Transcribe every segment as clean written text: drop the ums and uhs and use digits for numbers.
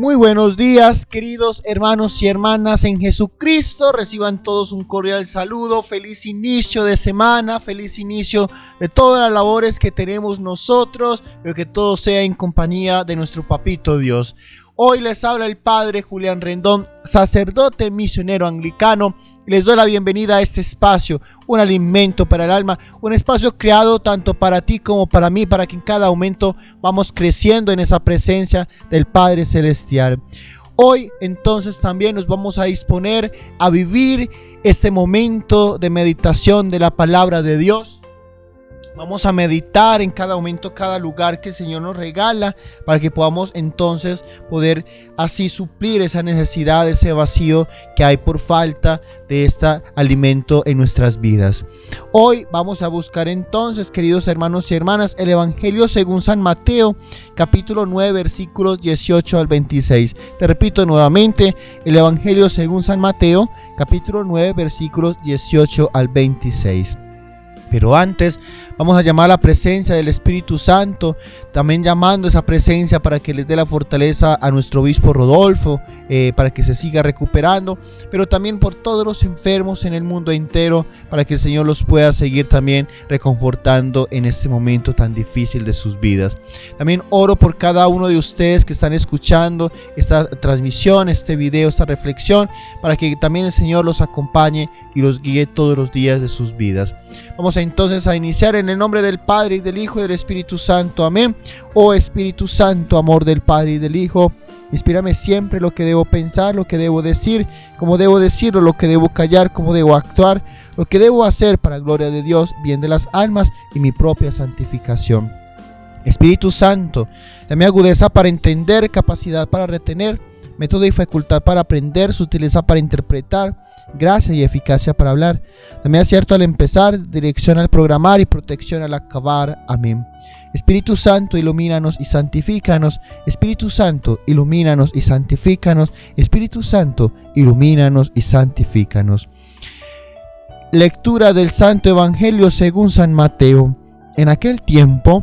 Muy buenos días, queridos hermanos y hermanas en Jesucristo. Reciban todos un cordial saludo. Feliz inicio de semana, feliz inicio de todas las labores que tenemos nosotros, pero que todo sea en compañía de nuestro Papito Dios. Hoy les habla el Padre Julián Rendón, sacerdote misionero anglicano. Les doy la bienvenida a este espacio, un alimento para el alma, un espacio creado tanto para ti como para mí, para que en cada momento vamos creciendo en esa presencia del Padre Celestial. Hoy entonces también nos vamos a disponer a vivir este momento de meditación de la palabra de Dios. Vamos a meditar en cada momento, cada lugar que el Señor nos regala, para que podamos entonces poder así suplir esa necesidad, ese vacío que hay por falta de este alimento en nuestras vidas. Hoy vamos a buscar entonces, queridos hermanos y hermanas, el Evangelio según San Mateo, capítulo 9, versículos 18 al 26. Te repito nuevamente, el Evangelio según San Mateo, capítulo 9, versículos 18 al 26. Pero antes vamos a llamar a la presencia del Espíritu Santo, también llamando esa presencia para que les dé la fortaleza a nuestro obispo Rodolfo, para que se siga recuperando, pero también por todos los enfermos en el mundo entero, para que el Señor los pueda seguir también reconfortando en este momento tan difícil de sus vidas. También oro por cada uno de ustedes que están escuchando esta transmisión, este video, esta reflexión, para que también el Señor los acompañe y los guíe todos los días de sus vidas. Vamos entonces a iniciar en el nombre del Padre y del Hijo y del Espíritu Santo. Amén. Oh Espíritu Santo, amor del Padre y del Hijo, inspírame siempre lo que debo pensar, lo que debo decir, cómo debo decirlo, lo que debo callar, cómo debo actuar, lo que debo hacer para gloria de Dios, bien de las almas y mi propia santificación. Espíritu Santo, dame agudeza para entender, capacidad para retener, método y facultad para aprender, sutileza para interpretar, gracia y eficacia para hablar. Dame acierto al empezar, dirección al programar y protección al acabar. Amén. Espíritu Santo, ilumínanos y santifícanos. Espíritu Santo, ilumínanos y santifícanos. Espíritu Santo, ilumínanos y santifícanos. Lectura del Santo Evangelio según San Mateo. En aquel tiempo,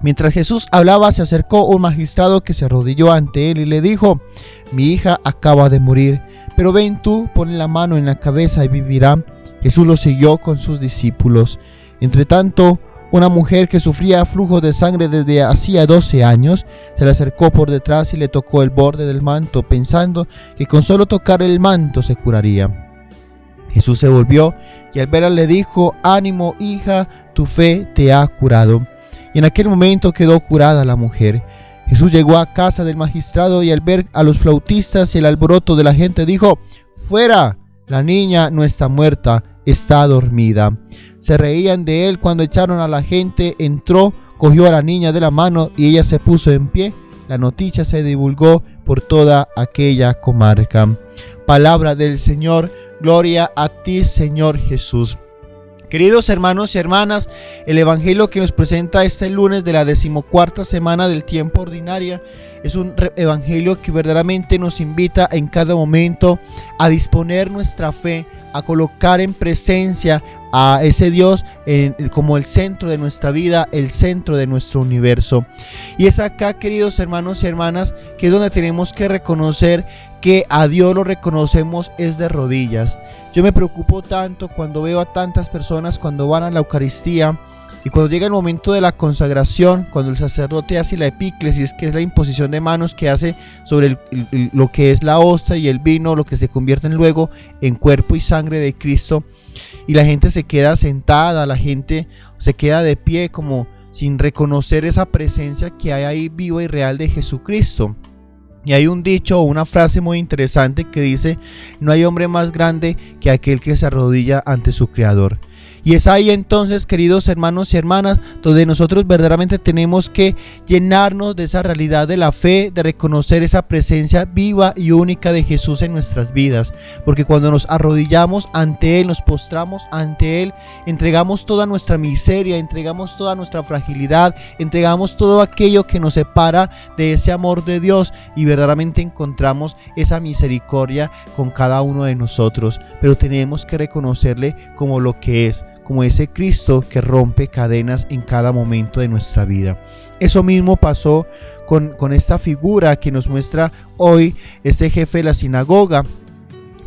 mientras Jesús hablaba, se acercó un magistrado que se arrodilló ante él y le dijo: mi hija acaba de morir, pero ven tú, ponle la mano en la cabeza y vivirá. Jesús lo siguió con sus discípulos. Entre tanto, una mujer que sufría flujo de sangre desde hacía 12 años, se le acercó por detrás y le tocó el borde del manto, pensando que con solo tocar el manto se curaría. Jesús se volvió y al verla le dijo: ánimo, hija, tu fe te ha curado. Y en aquel momento quedó curada la mujer. Jesús llegó a casa del magistrado y al ver a los flautistas y el alboroto de la gente dijo: ¡fuera! La niña no está muerta, está dormida. Se reían de él cuando echaron a la gente. Entró, cogió a la niña de la mano y ella se puso en pie. La noticia se divulgó por toda aquella comarca. Palabra del Señor. Gloria a ti, Señor Jesús. Queridos hermanos y hermanas, el Evangelio que nos presenta este lunes de la 14ª semana del tiempo ordinaria es un Evangelio que verdaderamente nos invita en cada momento a disponer nuestra fe, a colocar en presencia a ese Dios como el centro de nuestra vida, el centro de nuestro universo. Y es acá, queridos hermanos y hermanas, que es donde tenemos que reconocer que a Dios lo reconocemos es de rodillas. Yo me preocupo tanto cuando veo a tantas personas cuando van a la Eucaristía y cuando llega el momento de la consagración, cuando el sacerdote hace la epíclesis, que es la imposición de manos que hace sobre lo que es la hostia y el vino, lo que se convierten luego en cuerpo y sangre de Cristo, y la gente se queda sentada, la gente se queda de pie como sin reconocer esa presencia que hay ahí viva y real de Jesucristo. Y hay un dicho o una frase muy interesante que dice: no hay hombre más grande que aquel que se arrodilla ante su Creador. Y es ahí entonces, queridos hermanos y hermanas, donde nosotros verdaderamente tenemos que llenarnos de esa realidad de la fe, de reconocer esa presencia viva y única de Jesús en nuestras vidas. Porque cuando nos arrodillamos ante Él, nos postramos ante Él, entregamos toda nuestra miseria, entregamos toda nuestra fragilidad, entregamos todo aquello que nos separa de ese amor de Dios y verdaderamente encontramos esa misericordia con cada uno de nosotros. Pero tenemos que reconocerle como lo que es, como ese Cristo que rompe cadenas en cada momento de nuestra vida. Eso mismo pasó con esta figura que nos muestra hoy este jefe de la sinagoga.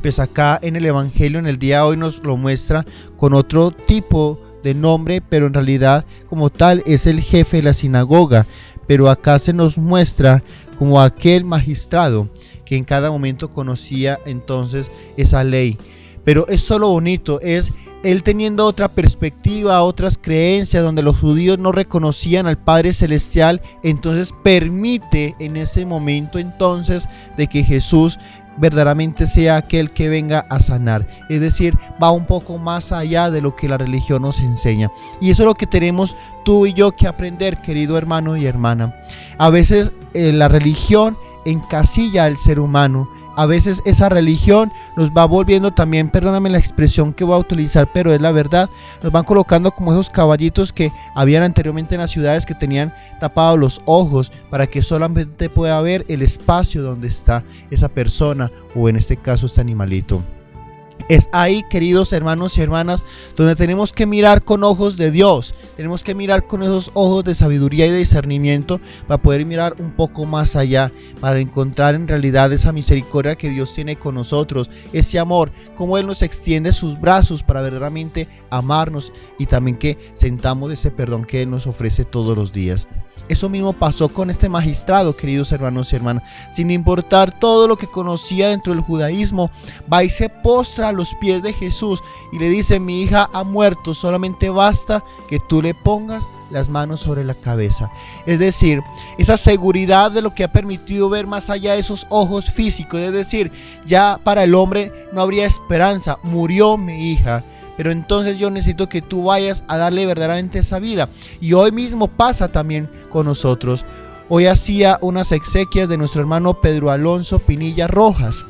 Pues acá en el Evangelio, en el día de hoy, nos lo muestra con otro tipo de nombre, pero en realidad como tal es el jefe de la sinagoga. Pero acá se nos muestra como aquel magistrado que en cada momento conocía entonces esa ley. Pero esto lo bonito es él teniendo otra perspectiva, otras creencias, donde los judíos no reconocían al Padre Celestial, entonces permite en ese momento entonces de que Jesús verdaderamente sea aquel que venga a sanar. Es decir, va un poco más allá de lo que la religión nos enseña. Y eso es lo que tenemos tú y yo que aprender, querido hermano y hermana. A veces la religión encasilla al ser humano. A veces esa religión nos va volviendo también, perdóname la expresión que voy a utilizar, pero es la verdad, nos van colocando como esos caballitos que habían anteriormente en las ciudades que tenían tapados los ojos para que solamente pueda ver el espacio donde está esa persona o en este caso este animalito. Es ahí, queridos hermanos y hermanas, donde tenemos que mirar con ojos de Dios. Tenemos que mirar con esos ojos de sabiduría y de discernimiento para poder mirar un poco más allá, para encontrar en realidad esa misericordia que Dios tiene con nosotros, ese amor, cómo Él nos extiende sus brazos para verdaderamente amarnos y también que sentamos ese perdón que Él nos ofrece todos los días. Eso mismo pasó con este magistrado, queridos hermanos y hermanas. Sin importar todo lo que conocía dentro del judaísmo, va y se postra a los pies de Jesús y le dice: mi hija ha muerto, solamente basta que tú le pongas las manos sobre la cabeza. Es decir, esa seguridad de lo que ha permitido ver más allá de esos ojos físicos. Es decir, ya para el hombre no habría esperanza, murió mi hija. Pero entonces yo necesito que tú vayas a darle verdaderamente esa vida. Y hoy mismo pasa también con nosotros. Hoy hacía unas exequias de nuestro hermano Pedro Alonso Pinilla Rojas.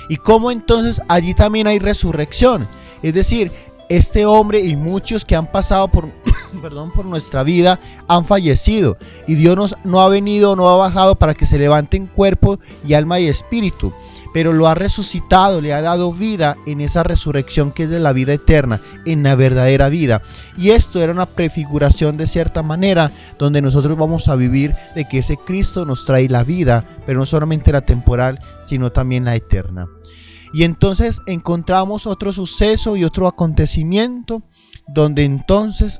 Y cómo entonces allí también hay resurrección. Es decir, este hombre y muchos que han pasado por nuestra vida han fallecido. Y Dios no ha venido, no ha bajado para que se levanten cuerpo y alma y espíritu. Pero lo ha resucitado, le ha dado vida en esa resurrección que es de la vida eterna, en la verdadera vida. Y esto era una prefiguración de cierta manera, donde nosotros vamos a vivir de que ese Cristo nos trae la vida, pero no solamente la temporal, sino también la eterna. Y entonces encontramos otro suceso y otro acontecimiento, donde entonces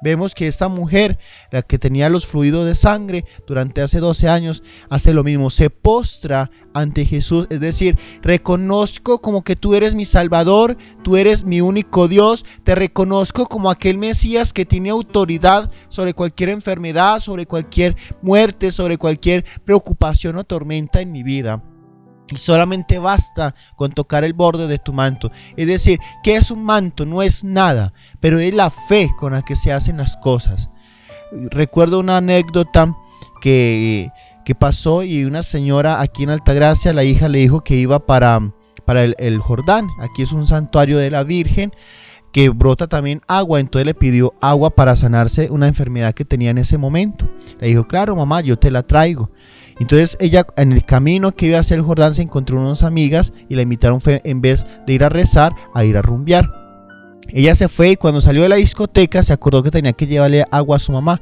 vemos que esta mujer, la que tenía los fluidos de sangre durante hace 12 años, hace lo mismo, se postra ante Jesús, es decir, reconozco como que tú eres mi Salvador, tú eres mi único Dios, te reconozco como aquel Mesías que tiene autoridad sobre cualquier enfermedad, sobre cualquier muerte, sobre cualquier preocupación o tormenta en mi vida. Y solamente basta con tocar el borde de tu manto. Es decir, ¿qué es un manto? No es nada, pero es la fe con la que se hacen las cosas. Recuerdo una anécdota que pasó, y una señora aquí en Altagracia, la hija le dijo que iba para el Jordán. Aquí es un santuario de la Virgen que brota también agua, entonces le pidió agua para sanarse una enfermedad que tenía en ese momento. Le dijo: claro, mamá, yo te la traigo. Entonces ella, en el camino que iba hacia el Jordán, se encontró unas amigas y la invitaron, en vez de ir a rezar, a ir a rumbear. Ella se fue y cuando salió de la discoteca se acordó que tenía que llevarle agua a su mamá.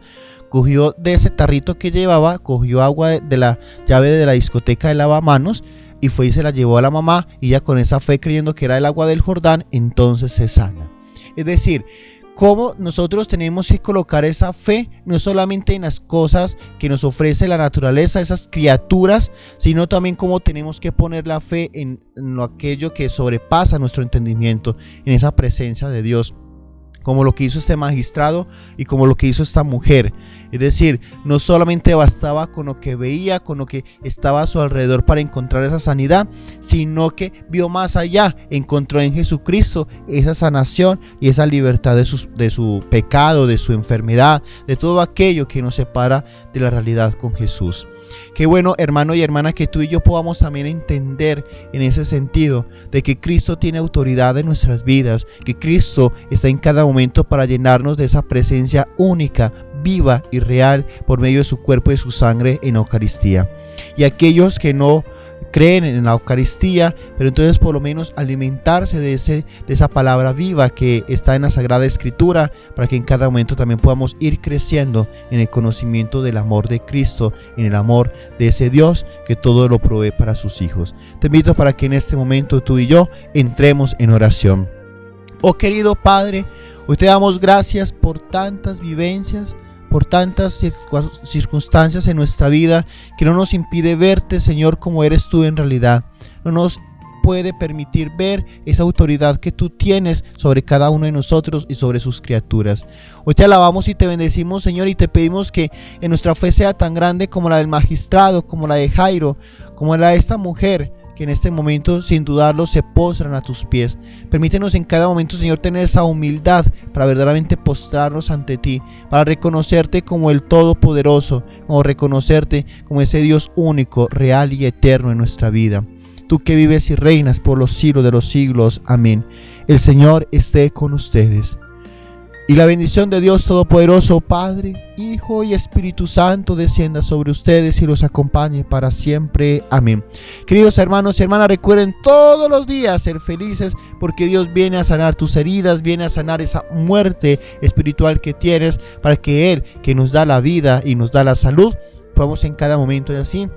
Cogió de ese tarrito que llevaba, cogió agua de la llave de la discoteca de lavamanos y fue y se la llevó a la mamá, y ella con esa fe, creyendo que era el agua del Jordán, entonces se sana. Es decir, cómo nosotros tenemos que colocar esa fe no solamente en las cosas que nos ofrece la naturaleza, esas criaturas, sino también cómo tenemos que poner la fe en aquello que sobrepasa nuestro entendimiento, en esa presencia de Dios, como lo que hizo este magistrado y como lo que hizo esta mujer. Es decir, no solamente bastaba con lo que veía, con lo que estaba a su alrededor para encontrar esa sanidad, sino que vio más allá, encontró en Jesucristo esa sanación y esa libertad de su pecado, de su enfermedad, de todo aquello que nos separa de la realidad con Jesús. Qué bueno, hermano y hermana, que tú y yo podamos también entender en ese sentido de que Cristo tiene autoridad en nuestras vidas, que Cristo está en cada momento para llenarnos de esa presencia única, viva y real por medio de su cuerpo y de su sangre en Eucaristía. Y aquellos que no creen en la Eucaristía, pero entonces por lo menos alimentarse de esa palabra viva que está en la Sagrada Escritura, para que en cada momento también podamos ir creciendo en el conocimiento del amor de Cristo, en el amor de ese Dios que todo lo provee para sus hijos. Te invito para que en este momento tú y yo entremos en oración. Oh querido Padre, hoy te damos gracias por tantas vivencias, por tantas circunstancias en nuestra vida que no nos impide verte, Señor, como eres tú en realidad. No nos puede permitir ver esa autoridad que tú tienes sobre cada uno de nosotros y sobre sus criaturas. Hoy te alabamos y te bendecimos, Señor, y te pedimos que en nuestra fe sea tan grande como la del magistrado, como la de Jairo, como la de esta mujer, que en este momento sin dudarlo se postran a tus pies. Permítenos en cada momento, Señor, tener esa humildad para verdaderamente postrarnos ante ti, para reconocerte como el Todopoderoso, como reconocerte como ese Dios único, real y eterno en nuestra vida. Tú que vives y reinas por los siglos de los siglos. Amén. El Señor esté con ustedes. Y la bendición de Dios Todopoderoso, Padre, Hijo y Espíritu Santo, descienda sobre ustedes y los acompañe para siempre. Amén. Queridos hermanos y hermanas, recuerden todos los días ser felices, porque Dios viene a sanar tus heridas, viene a sanar esa muerte espiritual que tienes, para que Él, que nos da la vida y nos da la salud, podamos en cada momento y así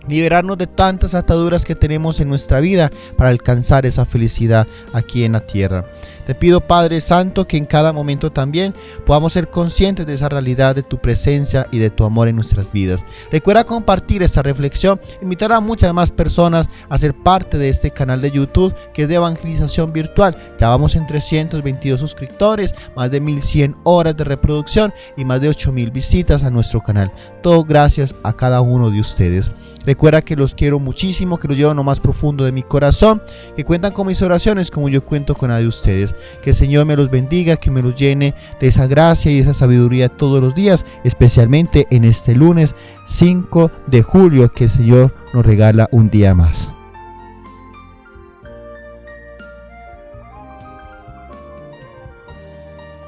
liberarnos de tantas ataduras que tenemos en nuestra vida para alcanzar esa felicidad aquí en la tierra. Te pido, Padre Santo, que en cada momento también podamos ser conscientes de esa realidad de tu presencia y de tu amor en nuestras vidas. Recuerda compartir esta reflexión, invitar a muchas más personas a ser parte de este canal de YouTube que es de evangelización virtual. Ya vamos en 322 suscriptores, más de 1100 horas de reproducción y más de 8000 visitas a nuestro canal. Todo gracias a cada uno de ustedes. Recuerda que los quiero muchísimo, que los llevo en lo más profundo de mi corazón, que cuentan con mis oraciones como yo cuento con la de ustedes. Que el Señor me los bendiga, que me los llene de esa gracia y esa sabiduría todos los días, especialmente en este lunes 5 de julio, que el Señor nos regala un día más.